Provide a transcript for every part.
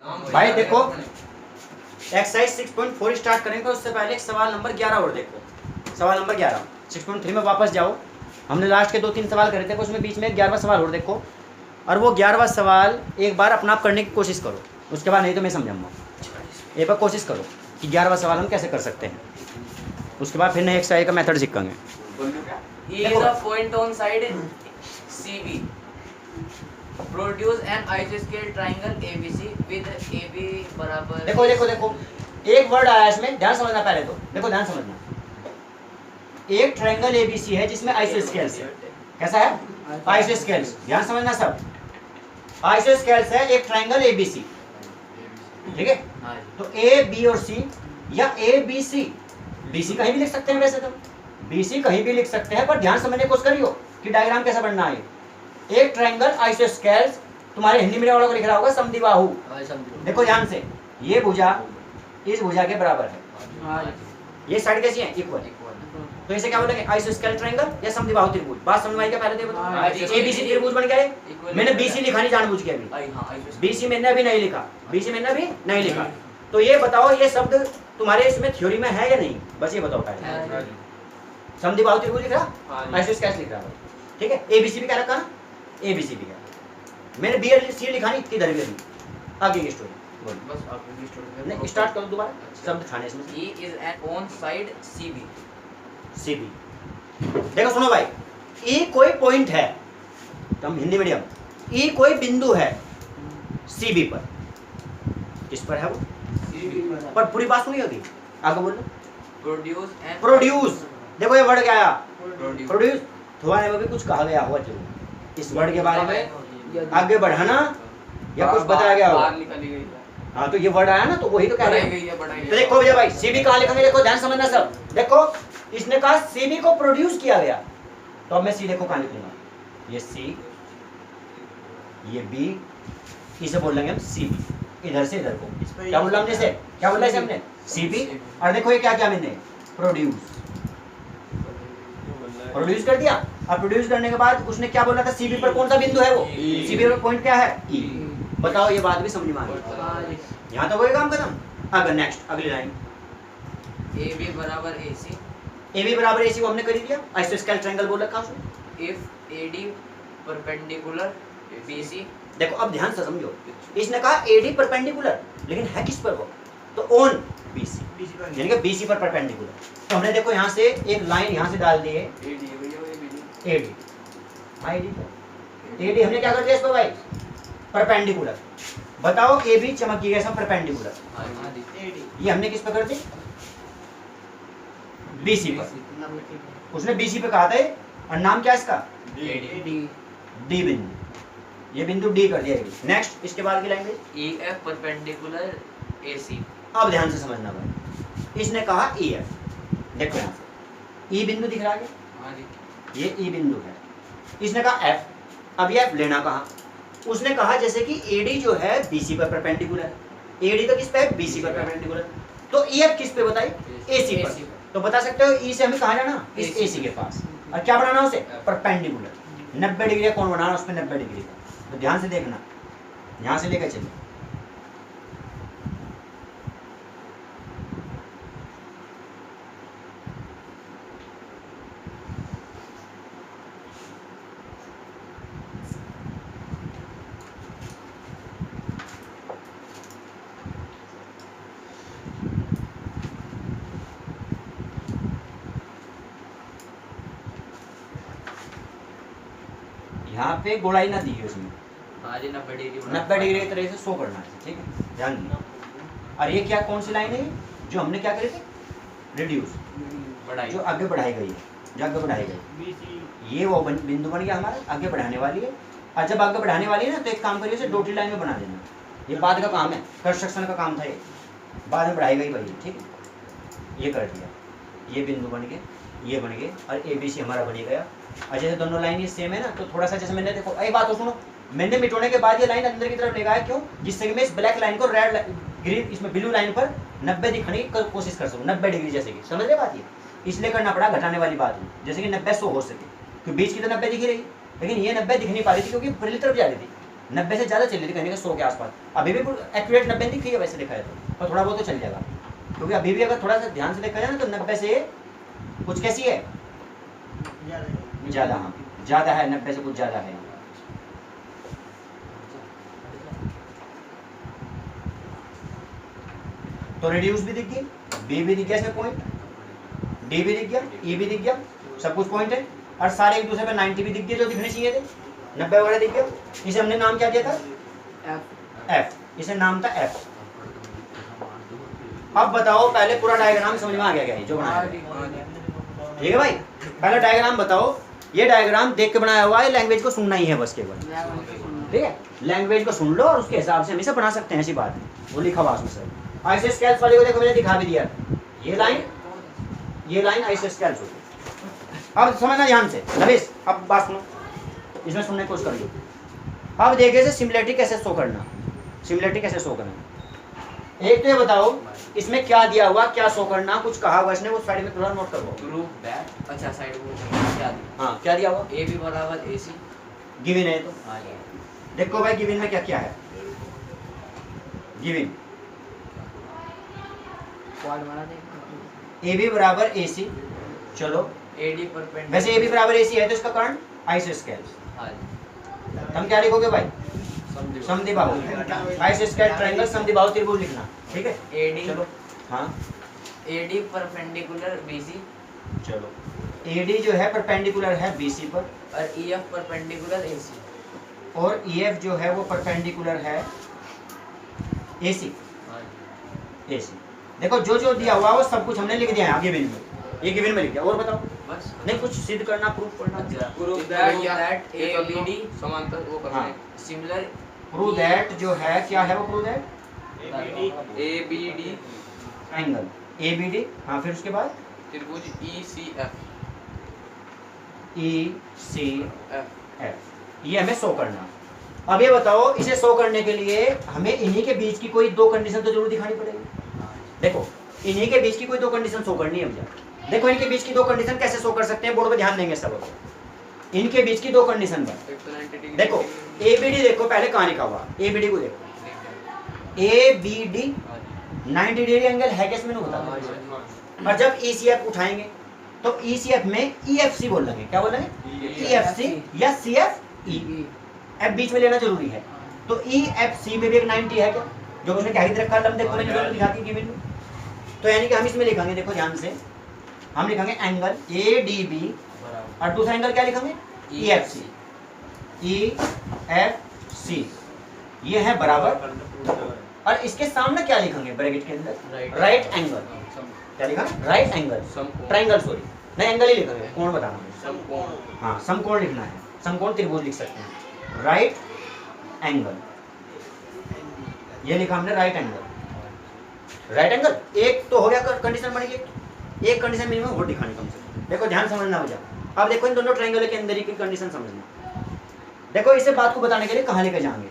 भाई देखो exercise 6.4 start करेंगे, उससे पहले एक सवाल नंबर 11 और देखो। सवाल नंबर 11 6.3 में वापस जाओ। हमने लास्ट के 2-3 सवाल करे थे, उसमें बीच में 11वां सवाल और देखो, और वो 11वां सवाल एक बार अपना आप करने की कोशिश करो, उसके बाद नहीं तो मैं समझाऊंगा। एक बार कोशिश करो कि 11वां सवाल हम कैसे कर सकते हैं, उसके बाद फिर नए एक्सरसाइज का मेथड सीखेंगे। Point on side CB produce an आइसोस्केल ट्रायंगल ABC विद AB बराबर। देखो देखो देखो एक वर्ड आया इसमें, ध्यान समझना पहले तो, देखो ध्यान समझना। एक ट्रायंगल ABC है जिसमें आइसोस्केल्स है। कैसा है? आइसोस्केल्स। ध्यान समझना सब, आइसोस्केल्स है एक ट्रायंगल ABC, ठीक है? तो A B और C या ABC, BC कहीं भी लिख सकते हैं, वैसे तो BC कहीं भी लिख सकते हैं, पर ध्यान समझने की कोशिश करियो कि डायग्राम कैसा बनना है। एक ट्रायंगल आइसोस्केल्स, तुम्हारे हिंदी मीडियम वालों को लिख रहा होगा समद्विबाहु। देखो ध्यान से, ये भुजा इस भुजा के बराबर है, ये साइड कैसी है? इक्वल। तो इसे क्या बोलेंगे? आइसोस्केल ट्रायंगल या समद्विबाहु त्रिभुज। बात समझ में आई क्या? पहले देखो ABC त्रिभुज बन गया है। मैंने BC लिखा नहीं जानबूझ के, अभी BC मैंने अभी नहीं लिखा, BC मैंने अभी नहीं लिखा। तो ये बताओ, ये शब्द तुम्हारे इसमें थ्योरी में है या नहीं? बस ये बताओ पहले। समद्विबाहु त्रिभुज लिख रहा, आइसोस्केल्स लिख रहा, ठीक है? ABC भी क्या रखा ना, ABC भी क्या। मैंने B और C लिखा नहीं, किधर भी। आगे की स्टोरी बस आगे की स्टोरी नहीं, स्टार्ट करो दोबारा शब्द खाने इसमें। E is an on side CB। देखो सुनो भाई, E कोई पॉइंट है, तो हम हिंदी मीडियम, E कोई बिंदु है CB पर, किस पर है वो? CB पर पूरी बात सुनी होगी, आगे बोलो। प्रोड्यूस, देखो ये वर्ड क्या आया? प्रोड्यूस। थोड़ा में भी कुछ कहा गया हुआ जरूर इस वर्ड के बारे में, आगे बढ़ाना या कुछ बताया गया होगा। हाँ, तो ये वर्ड आया ना, तो वही तो कह रहे हैं। तो देखो भैया भाई, CB कहाँ लिखेंगे? देखो ध्यान समझना सब। देखो इसने कहा CB को प्रोड्यूस किया गया, तो अब मैं C देखो कहाँ लिखूंगा, ये C, ये B, इसे बोल लेंगे हम CB। इधर से इधर को क्या बोला हमने? से क्या बोला इसे हमने? CB। और देखो ये क्या क्या मैंने प्रोड्यूस कर दिया। अब प्रोड्यूस करने के बाद उसने क्या बोला था? CB पर कौन सा बिंदु है वो? CB पर पॉइंट क्या है? E। बताओ, ये बात भी समझ में आ गई? यहाँ तो वही काम खत्म। अगर नेक्स्ट अगली लाइन, AB बराबर AC। AB बराबर AC को हमने कर दिया, आइसोस्केल ट्रायंगल बोल रखा उसने। If AD perpendicular BC। देखो अब ध्यान से समझो, इसने कहा AD परपेंडिकुलर, लेकिन है किस पर वो? तो ऑन BC, यानी कि BC पर परपेंडिकुलर। तो हमने देखो यहाँ से एक लाइन यहाँ से डाल दी है AD, AD हमने क्या कर दिया इस पर भाई? परपेंडिकुलर। बताओ AB चमकिएगा सब परपेंडिकुलर, ये हमने किस पर कर दी? BC पर। उसने BC पे कहा था, और नाम क्या इसका? D बिंदु, ये बिंदु D कर दिया। नेक्स्ट इसके बाद की लाइन EF परपेंडिकुलर AC। अब ध्यान से समझना भाई, इसने कहा EF, देखो यहाँ से E बिंदु दिख रहा है, ये E बिंदु है। इसने कहा F, अब ये F लेना कहा? उसने कहा जैसे कि AD जो है BC पर परपेंडिकुलर है, AD तो किस पे है? BC पर परपेंडिकुलर। तो EF किस पे बताइए? AC पर। तो बता सकते हो E से हमें कहाँ जाना? इस AC के पास। और क्या बनाना उसे? परपेंडिकुलर। 90 डिग्री कौन बनाना उस पर? 90 डिग्री का। तो ध्यान से देखना, यहाँ से लेकर चलिए। यहाँ पे गोलाई ना दी है उसमें, 90 डिग्री की तरह से शो करना है, ठीक है? ध्यान देना। और ये क्या, कौन सी लाइन है जो हमने क्या करे थे? रिड्यूस, जो आगे बढ़ाई गई है, जो आगे बढ़ाई गई, ये वो बिंदु बन गया हमारा, आगे बढ़ाने वाली है। और जब आगे बढ़ाने वाली है ना, तो एक काम करिए, उसे डॉटेड लाइन में बना देना। ये बाद का काम है, कंस्ट्रक्शन का काम था, ये बाद में बढ़ाई गई भाई, ठीक है? ये कर दिया, ये बिंदु बन गए, ये बन गए, और ABC हमारा बन गया। और जैसे दोनों लाइन ये सेम है ना, तो थोड़ा सा जैसे मैंने देखो, एक बात तो सुनो, मैंने मिटाने के बाद ये लाइन अंदर की तरफ ले गया है, क्यों? जिससे कि मैं इस ब्लैक लाइन को रेड ग्रीन, इसमें ब्लू लाइन पर 90 दिखाने की कोशिश कर सकूँ, 90 डिग्री जैसे कि, समझ रहे बात? ये इसलिए करना पड़ा, घटाने वाली बात है, जैसे कि 90 100 हो सके, क्योंकि बीच की तो 90 दिख रही, लेकिन ये 90 दिख नहीं पा रही थी क्योंकि पहली तरफ जा रही थी। 90 से ज़्यादा चल रही थी, कहने का 100 के आसपास। अभी भी एक्यूरेट 90 दिख रही है वैसे देखा है तो, पर थोड़ा बहुत तो चल जाएगा, क्योंकि अभी भी अगर थोड़ा सा ध्यान से देखा जाए ना तो 90 से कुछ कैसी है, ज़्यादा। हाँ ज़्यादा है, 90 से कुछ ज़्यादा है। तो रिड्यूस भी दिख गई, बी भी दिख गया इसमें पॉइंट, डी भी दिख गया, ई भी दिख गया, सब कुछ पॉइंट है, और सारे एक दूसरे पे 90 भी दिख गए जो दिखने चाहिए थे, 90 वगैरह दिख गया। इसे हमने नाम क्या दिया था, एफ, इसे नाम था एफ। अब बताओ पहले पूरा डायग्राम समझ में आ गया क्या जो बनाया, ठीक है भाई? पहले डायग्राम बताओ, ये डायग्राम देख के बनाया हुआ है, लैंग्वेज को सुनना ही है बस केवल, ठीक है? लैंग्वेज को सुन लो और उसके हिसाब से हम इसे बना सकते हैं, ऐसी बात है, वो लिखा हुआ उसमें सर। ऐसे स्केल्स वाले को देखो मैंने दिखा भी दिया, ये लाइन ऐसे स्केल्स होती है। अब समझना ध्यान से नरेश, अब बात सुनो, इसमें सुनने की कोशिश करिए। अब देखिए सिमिलरिटी कैसे शो करना, सिमिलरिटी कैसे शो करना। एक तो ये बताओ इसमें क्या दिया हुआ, क्या शो करना, कुछ कहा हुआ इसने, वो साइड में थोड़ा नोट करो। प्रूव दैट, अच्छा साइड वो क्या दिया? हाँ क्या दिया हुआ, ए बी बराबर ए सी, गिवन है तो हाँ ये देखो भाई गिवन में क्या क्या है, गिवन क्वाड बना दे, ए बी बराबर ए सी, चलो ए डी परपेंडिकुलर, वैसे ए बी बराबर ए सी है तो इसका कारण आइसोस्केल्स, हाँ हम क्या लिखोगे भाई, समझो, समद्विबाहु, आइसोस्केल ट्रायंगल समद्विबाहु त्रिभुज लिखना, ठीक है? ए डी, चलो हाँ A D perpendicular B C, चलो ए डी जो है परपेंडिकुलर है बी सी पर, और ई एफ परपेंडिकुलर ए सी, और ई एफ जो है वो परपेंडिकुलर है ए सी, ए सी। देखो जो जो दिया हुआ वो सब कुछ हमने लिख दिया है आगे गिवन में, ये गिवन में लिख दिया। और बताओ बस नहीं कुछ सिद्ध करना, प्रूफ करना, prove that A B D समांतर वो करना हाँ है, सिमिलर, प्रूव दैट जो है क्या है वो prove that A B D angle A B D, हाँ फिर उसके बाद त्रिभुज E C F, E C F F, ये हमें शो करना। अब ये बताओ इसे शो करने के लिए हमें इन्हीं के बीच की कोई दो कंडीशन तो जरूर दिखानी पड़ेगी। देखो इन्हीं के बीच की कोई दो कंडीशन शो करनी है मुझे। देखो इनके बीच की दो कंडीशन कैसे शो कर सकते हैं, बोर्ड पे ध्यान देंगे सब। इनके बीच की दो कंडीशन पर एक तो 90 डिग्री, देखो ए बी डी, देखो पहले कहाँ लिखा हुआ ए बी डी को देखो, A B D 90 degree angle है क्या इसमें, नहीं होता। और जब ई सी एफ उठाएंगे तो ई सी एफ में ई एफ सी बोल लेंगे, क्या बोलेंगे, ई एफ सी या सी एफ ई, एफ बीच में लेना जरूरी है। तो ई एफ सी में भी एक 90 है क्या, जो उसने क्या रखा है, देखो मैंने दोनों दिखा दी गिवन में। तो यानी कि हम इसमें लिखेंगे, देखो ध्यान से, हम लिखेंगे एंगल ए डी बी, और दूसरा एंगल क्या लिखेंगे, E F C, E F C, ये है बराबर। और इसके सामने क्या लिखेंगे ब्रैकेट के अंदर, राइट एंगल, क्या लिखा, राइट एंगल, ट्रायंगल, सॉरी नहीं एंगल ही लिखेंगे, कोण बताना है, समकोण, हाँ समकोण लिखना है, समकोण त्रिभुज लिख सकते हैं, राइट एंगल, ये लिखा हमने राइट एंगल। राइट एंगल एक तो हो गया, कंडीशन बनेगी, एक कंडीशन मिनिमम और दिखानी कम से कम। देखो ध्यान समझना हो जाए। अब देखो इन दोनों ट्रायंगल के अंदर ही की कंडीशन समझना। देखो इसे बात को बताने के लिए कहाँ लेकर जाएंगे,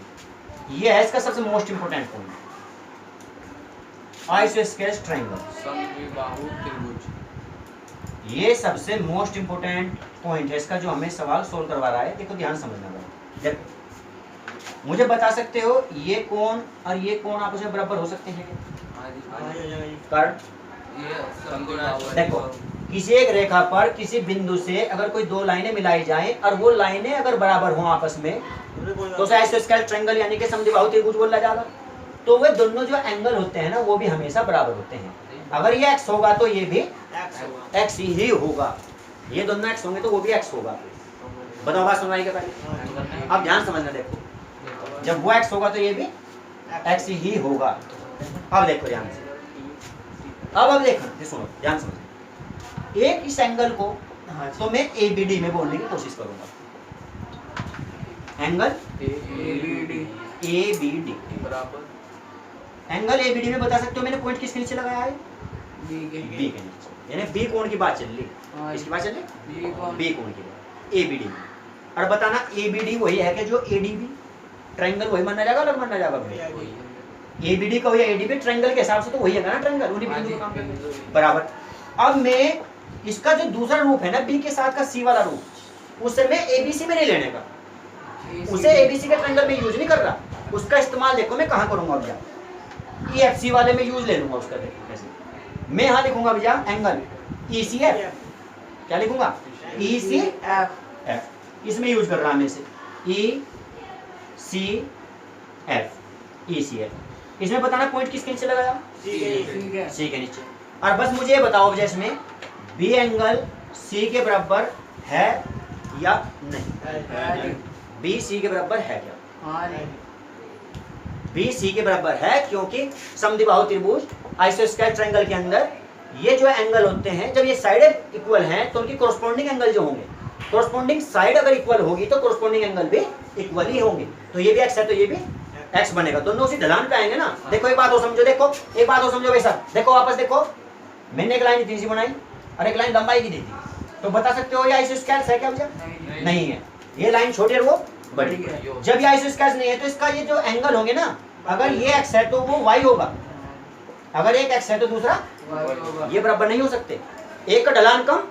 ये है इसका सबसे मोस्ट इंपोर्टेंट पॉइंट, आइसोस्केल ट्रायंगल, समद्विबाहु त्रिभुज। ये सबसे मोस्ट इंपोर्टेंट पॉइंट है इसका, जो हमें सवाल सोल्व करवा रहा है। देखो ध्यान समझना भाई, देखो मुझे बता सकते हो ये कोण और ये कोण आपस में बराबर हो सकते हैं क्या, कारण ये समद्विबाहु, देखो किसी एक रेखा पर किसी बिंदु से अगर कोई दो लाइनें मिलाई जाएं और वो लाइनें अगर बराबर हों आपस में, तो उसे आइसोस्केल ट्रायंगल यानी कि समद्विबाहु त्रिभुज बोला जाएगा। तो वे दोनों जो एंगल होते हैं ना वो भी हमेशा बराबर होते हैं। अगर ये x होगा तो ये भी x ही होगा, ये दोनों x होंगे तो वो भी x होगा। बताओ बात सुनवाई के पहले, अब ध्यान समझना। देखो जब वो x होगा तो ये भी x ही होगा। अब देखो ध्यान से, अब देखो सुनो ध्यान समझो। एक इस एंगल को तो मैं ए बी डी में बोलने की कोशिश करूंगा, एंगल ए बी डी बराबर, एंगल ए बी डी में बता सकते हो मैंने पॉइंट किसके नीचे लगाया है, बी के बी के नीचे, यानी बी कोण की बात चल रही, इसकी बात चल रही बी कोण की बात, ए बी डी में। और बताना ए बी डी वही है कि जो ए डी बी ट्रायंगल वही माना जाएगा, अलग माना जाएगा भाई। ए बी डी का वही ए डी बी ट्रायंगल के हिसाब से तो वही है ना ट्रायंगल, उन्हीं बिंदु पे काम करेंगे बराबर। अब मैं इसका जो दूसरा रूप है ना बी के साथ का सी वाला रूप, उससे मैं ए बी सी में नहीं लेने का, उसे एबीसी के ट्रायंगल में यूज नहीं कर रहा, उसका इस्तेमाल देखो मैं कहाँ करूंगा भैया, ईएफसी वाले में यूज ले लूंगा उसका। देखो कैसे मैं यहाँ लिखूंगा भैया एंगल ईसीएफ, क्या लिखूंगा ईसीएफ, इसमें यूज कर रहा मैं इसे ईसीएफ, ईसीएफ। इसमें बताना पॉइंट किसके नीचे लगाया, सी के नीचे। और बस मुझे ये बताओ भैया इसमें बी एंगल सी के बराबर है या नहीं, बी सी के बराबर है क्या, बी सी के बराबर है, क्योंकि समद्विबाहु त्रिभुज आइसोस्केल ट्रायंगल के अंदर ये जो एंगल होते हैं जब ये साइड इक्वल हैं तो उनकी कोरस्पॉन्डिंग एंगल जो होंगे, कोरस्पॉन्डिंग साइड अगर इक्वल होगी तो कोरस्पॉन्डिंग एंगल भी इक्वल ही होंगे। तो ये भी एक्स है तो ये भी एक्स बनेगा, दोनों उसी ढलान पे आएंगे ना। देखो एक बात हो समझो, देखो एक बात हो समझो भाई साहब, देखो वापस देखो, मैंने एक लाइन इतनी सी बनाई और एक लाइन लंबाई की दी थी, तो बता सकते हो ये आइसोस्केल है क्या भैया, नहीं है, ये लाइन छोटी और वो बड़ी। जब ये आइसोस्केल नहीं है तो इसका ये जो एंगल होंगे ना, अगर ये एक्स है तो वो वाई होगा, अगर एक एक्स है तो दूसरा ये बराबर नहीं हो सकते, एक का ढलान कम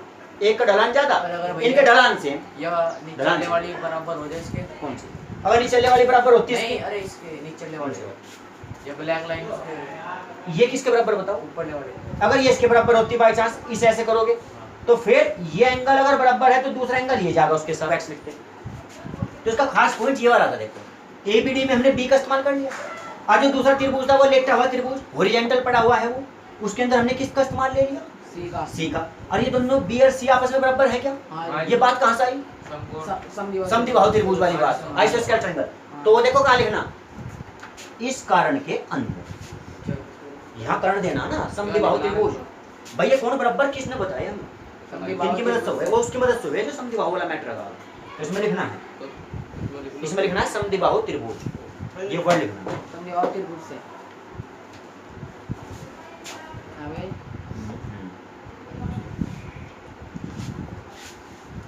एक का ढलान ज्यादा, इनके ढलान से नीचे वाली बराबर हो जाए इसके, कौन सी, अगर नीचे वाली बराबर होती है नहीं अरे इसके नीचे वाले, ये ब्लैक लाइन ये किसके बराबर बताओ, ऊपर वाले, अगर ये इसके बराबर होती बाई चांस इसे ऐसे करोगे तो फिर ये एंगल अगर बराबर है तो दूसरा एंगल ये जाएगा उसके साथ, एक्स लिखते। तो इसका खास पॉइंट ये वाला था, देखो एबीडी में हमने बी का इस्तेमाल कर लिया, और जो दूसरा त्रिभुज था वो लेटा हुआ त्रिभुज हॉरिजॉन्टल पड़ा हुआ है वो, उसके अंदर हमने किसका इस्तेमाल ले लिया, सी का। और ये दोनों बी और सी आपस में बराबर है क्या, ये बात कहाँ से आई, समद्विबाहु त्रिभुज वाली बात, आइसोस्केल ट्रायंगल। तो वो देखो कहाँ लिखना, इस कारण के अंदर, यहाँ कारण देना ना समद्विबाहु त्रिभुज। भैया कौन बराबर किसने बताया हमें, इनकी मदद से हुए, वो उसकी मदद से हुए जो समद्विबाहु वाला मैटर रहा, इसमें लिखना है, इसमें लिखना है समद्विबाहु त्रिभुज, ये वर्ड लिखना है समद्विबाहु त्रिभुज से।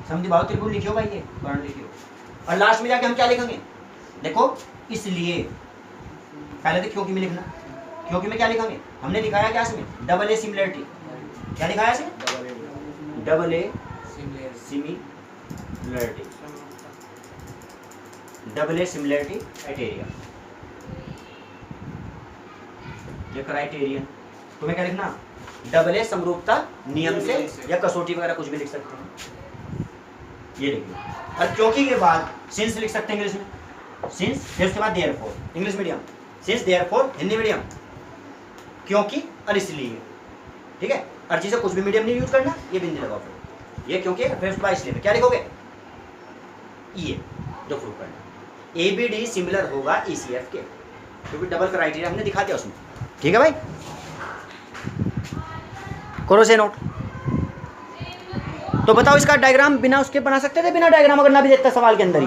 समद्विबाहु त्रिभुज लिखियो भाई, ये वर्ण लिखियो। और लास्ट में जाके हम क्या लिखेंगे, देखो इसलिए पहले तो क्योंकि में लिखना, क्योंकि में क्या लिखेंगे, हमने दिखाया क्या इसमें डबल ए सिमिलरिटी, क्या दिखाया इसमें double A similarity, double A similarity criteria, ये क्राइटेरियन। तुम्हें क्या लिखना, डबल ए समरूपता नियम से, या कसौटी वगैरह कुछ भी लिख सकते हैं, ये लिखिए। और क्योंकि के बाद सिंस लिख सकते हैं इंग्लिश में, सिंस, फिर उसके बाद therefore English medium, since therefore Hindi medium, क्योंकि और इसलिए, ठीक है। और चीज़ें कुछ भी मीडियम नहीं यूज करना, ये बिंदु लगाओ फिर, ये क्योंकि फिर उसके बाद इसलिए क्या लिखोगे, ये जो प्रूव करना, ए बी डी सिमिलर होगा ईसीएफ के, क्योंकि डबल क्राइटेरिया हमने दिखा दिया उसमें, ठीक है भाई। करो से नोट। तो बताओ इसका डायग्राम बिना उसके बना सकते थे, बिना डायग्राम अगर ना भी देता सवाल के अंदर ही।